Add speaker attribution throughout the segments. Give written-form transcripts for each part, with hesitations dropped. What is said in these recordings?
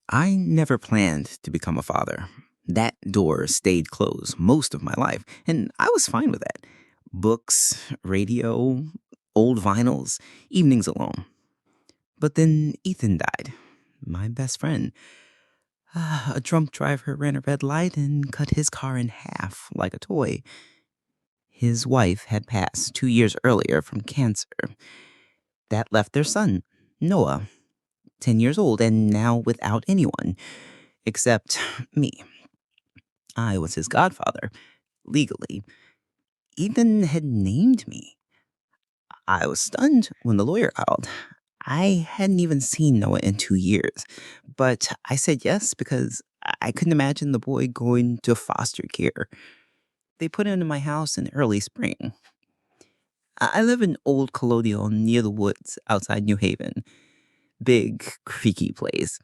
Speaker 1: I never planned to become a father. That door stayed closed most of my life, and I was fine with that. Books, radio, old vinyls, evenings alone. But then Ethan died, my best friend. A drunk driver ran a red light and cut his car in half like a toy. His wife had passed 2 years earlier from cancer. That left their son, Noah, 10 years old and now without anyone except me. I was his godfather, legally. Ethan had named me. I was stunned when the lawyer called. I hadn't even seen Noah in 2 years, but I said yes because I couldn't imagine the boy going to foster care. They put him in my house in early spring. I live in old colonial near the woods outside New Haven. Big, creaky place.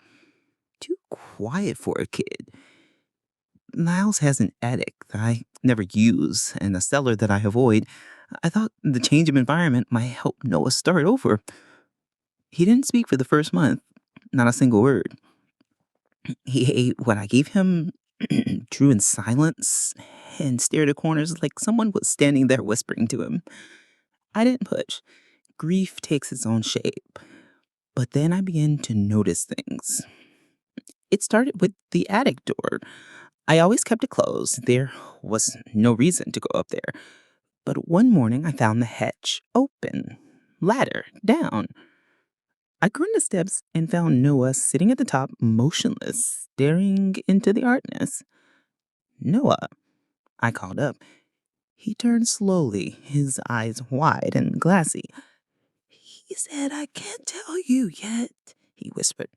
Speaker 1: Too quiet for a kid. The house has an attic that I never use and a cellar that I avoid. I thought the change of environment might help Noah start over. He didn't speak for the first month, not a single word. He ate what I gave him, drew in silence, and stared at corners like someone was standing there whispering to him. I didn't push. Grief takes its own shape. But then I began to notice things. It started with the attic door. I always kept it closed. There was no reason to go up there. But one morning I found the hatch open. Ladder down. I climbed the steps and found Noah sitting at the top, motionless, staring into the darkness. Noah, I called up. He turned slowly, his eyes wide and glassy. He said, "I can't tell you yet," he whispered.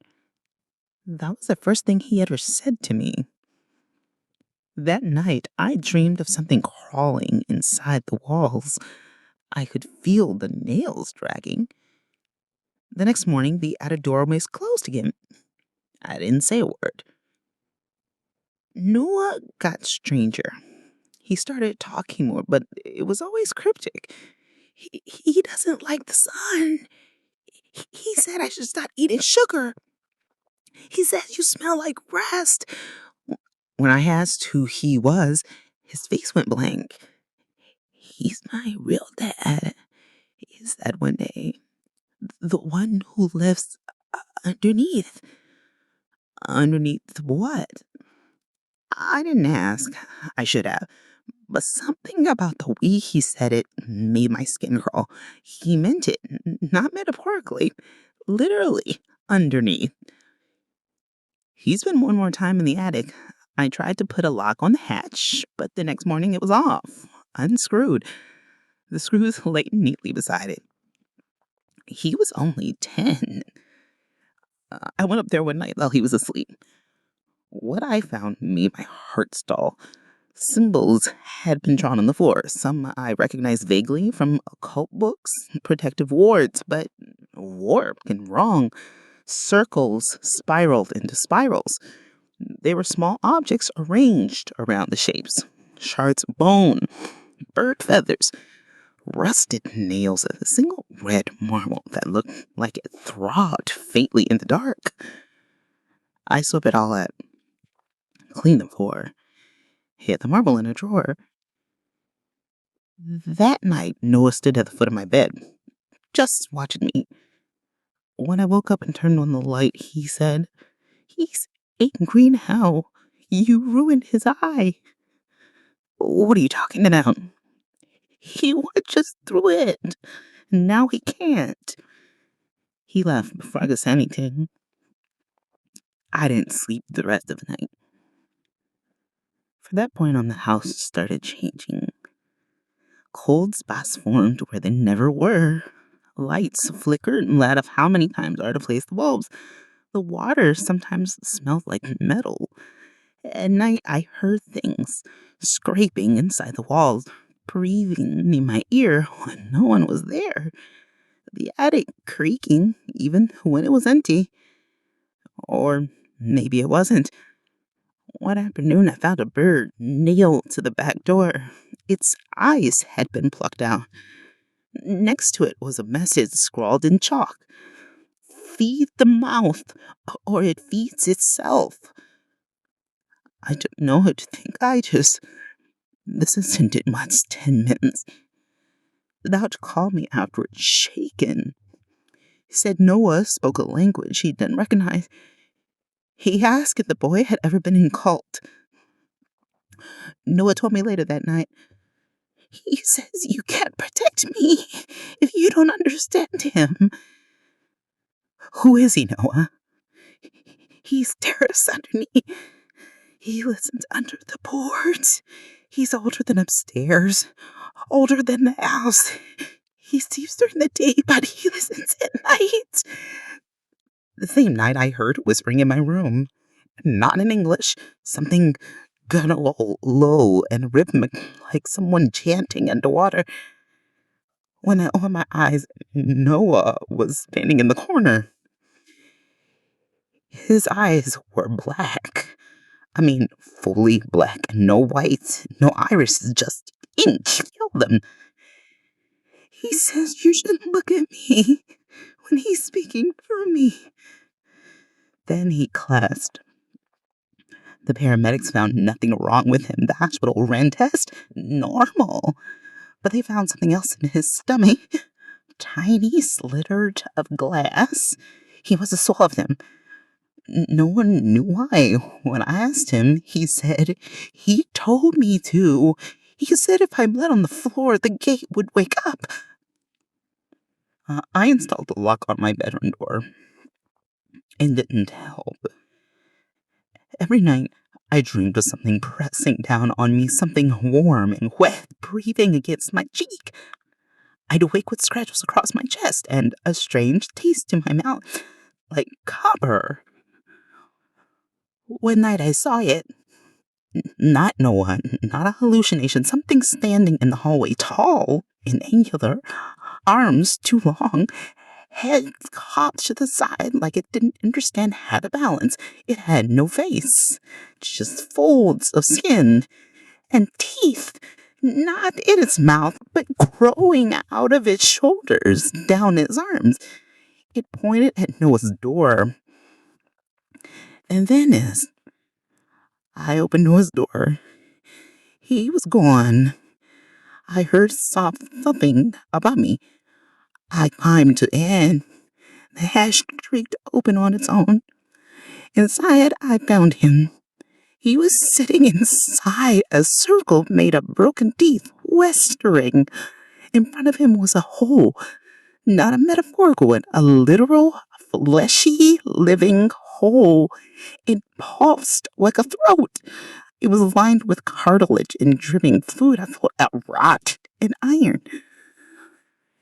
Speaker 1: That was the first thing he ever said to me. That night, I dreamed of something crawling inside the walls. I could feel the nails dragging. The next morning, the attic door was closed again. I didn't say a word. Noah got stranger. He started talking more, but it was always cryptic. He doesn't like the sun. He said I should stop eating sugar. He said you smell like rest. When I asked who he was, his face went blank. He's my real dad, he said one day. The one who lives underneath. Underneath what? I didn't ask. I should have. But something about the way he said it made my skin crawl. He meant it, not metaphorically, literally underneath. He spent one more time in the attic. I tried to put a lock on the hatch, but the next morning it was off, unscrewed. The screws lay neatly beside it. He was only 10. I went up there one night while he was asleep. What I found made my heart stall. Symbols had been drawn on the floor. Some I recognized vaguely from occult books, protective wards, but warped and wrong. Circles spiraled into spirals. They were small objects arranged around the shapes. Shards of bone, bird feathers, rusted nails, a single red marble that looked like it throbbed faintly in the dark. I swept it all up, cleaned the floor, hid the marble in a drawer. That night, Noah stood at the foot of my bed, just watching me. When I woke up and turned on the light, he said, "He's angry now. You ruined his eye." "What are you talking about?" "He watches through it. Now he can't." He left before I could say anything. I didn't sleep the rest of the night. From that point on, the house started changing. Cold spots formed where they never were. Lights flickered and let off how many times I replaced the bulbs. The water sometimes smelled like metal. At night, I heard things scraping inside the walls, breathing in my ear when no one was there. The attic creaking even when it was empty. Or maybe it wasn't. One afternoon, I found a bird nailed to the back door. Its eyes had been plucked out. Next to it was a message scrawled in chalk.
Speaker 2: feed the mouth, or it feeds itself. I don't know what to think. This isn't in much 10 minutes. Thou called me afterward shaken. He said Noah spoke a language he didn't recognize. He asked if the boy had ever been in cult. Noah told me later that night, he says you can't protect me if you don't understand him. Who is he, Noah? He's terrace underneath. He listens under the boards. He's older than upstairs, older than the house. He sleeps during the day, but he listens at night. The same night I heard whispering in my room. Not in English, something guttural, low, and rhythmic, like someone chanting underwater. When I opened my eyes, Noah was standing in the corner. His eyes were black. I mean, fully black. No white, no irises, just ink. Kill them. He says you shouldn't look at me when he's speaking for me. Then he clasped. The paramedics found nothing wrong with him. The hospital ran tests. Normal. But they found something else in his stomach. Tiny slither of glass. He was a soul of them. No one knew why. When I asked him, he said, he told me to. He said if I bled on the floor, the gate would wake up. I installed a lock on my bedroom door. It didn't help. Every night, I dreamed of something pressing down on me, something warm and wet, breathing against my cheek. I'd awake with scratches across my chest and a strange taste in my mouth, like copper. One night I saw it. Not Noah, not a hallucination, something standing in the hallway, tall and angular, arms too long, head cocked to the side like it didn't understand how to balance. It had no face, just folds of skin and teeth, not in its mouth, but growing out of its shoulders, down its arms. It pointed at Noah's door. And then as I opened Noah's door, he was gone. I heard soft thumping above me. I climbed to end. The hatch creaked open on its own. Inside, I found him. He was sitting inside a circle made of broken teeth, westering. In front of him was a hole, not a metaphorical one, a literal, fleshy, living hole. It pulsed like a throat. It was lined with cartilage and dripping fluid. I thought that rot and iron.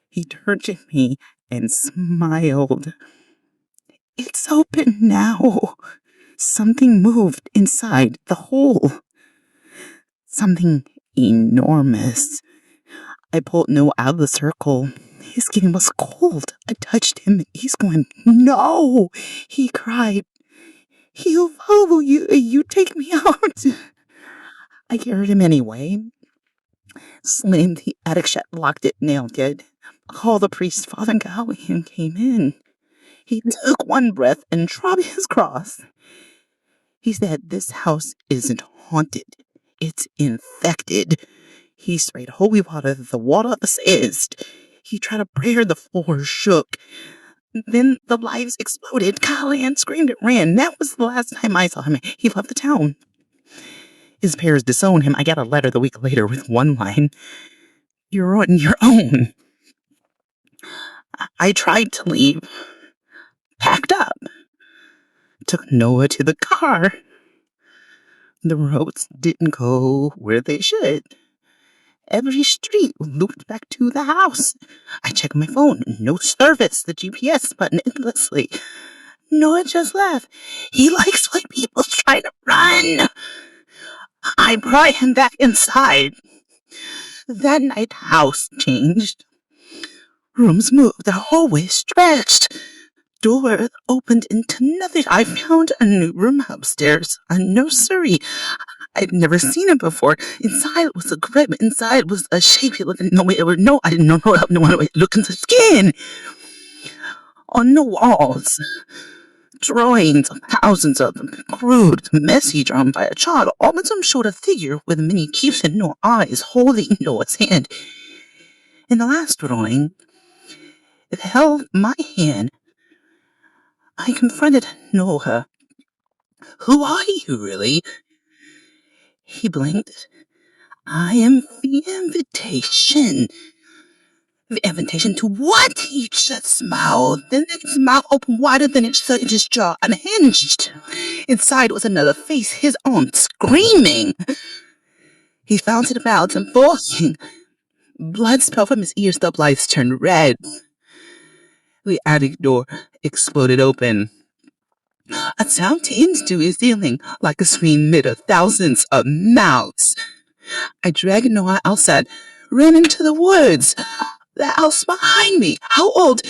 Speaker 2: He turned to me and smiled. It's open now. Something moved inside the hole. Something enormous. I pulled Noah out of the circle. His skin was cold. I touched him. He's going, no! He cried. He'll follow you. You take me out. I carried him anyway. Slammed the attic shut, locked it, nailed it. Called the priest, Father Gallian came in. He took one breath and dropped his cross. He said, this house isn't haunted. It's infected. He sprayed holy water. The water assist. He tried a prayer. The floor shook. Then the lights exploded. Callahan screamed and ran. That was the last time I saw him. He left the town. His parents disowned him. I got a letter the week later with one line. You're on your own. I tried to leave. Packed up. Took Noah to the car. The roads didn't go where they should. Every street looped back to the house. I checked my phone. No service. The GPS button endlessly. Noah just left. He likes when people try to run. I brought him back inside. That night, house changed. Rooms moved. The hallway stretched. Door opened into nothing. I found a new room upstairs. A nursery. I'd never seen it before. Inside was a crib. Inside was a shape. I didn't know it. No, I didn't know. No, look into the skin. On the walls, drawings of thousands of them, crude, messy, drawn by a child. All of them showed a figure with many teeth and no eyes, holding Noah's hand. In the last drawing, it held my hand. I confronted Noah. Who are you, really? He blinked. I am the invitation. The invitation to what? He just smiled. Then his mouth opened wider than his jaw, unhinged. Inside was another face, his own, screaming. He found about and falling. Blood spilled from his ears, the lights turned red. The attic door exploded open. A sound came to his ceiling like a scream mid of thousands of mouths. I dragged Noah outside, ran into the woods. The house behind me. How old?